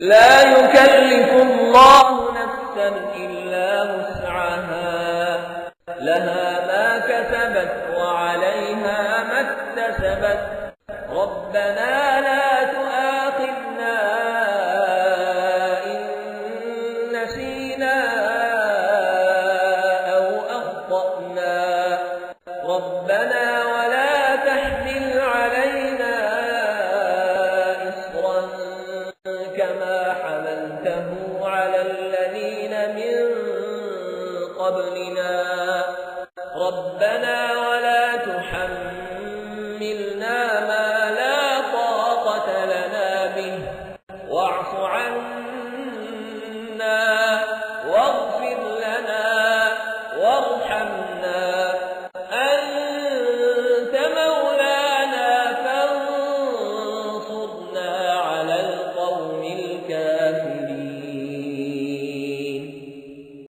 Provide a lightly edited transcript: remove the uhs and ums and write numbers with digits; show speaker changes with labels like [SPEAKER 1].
[SPEAKER 1] لا يكلف الله نفسا إلا وسعها، لها ما كسبت وعليها ما اكتسبت. ربنا لا تؤاخذنا إن نسينا أو أخطأنا، ربنا ولا تحمل علينا إصرا كما حملته على الذين من قبلنا.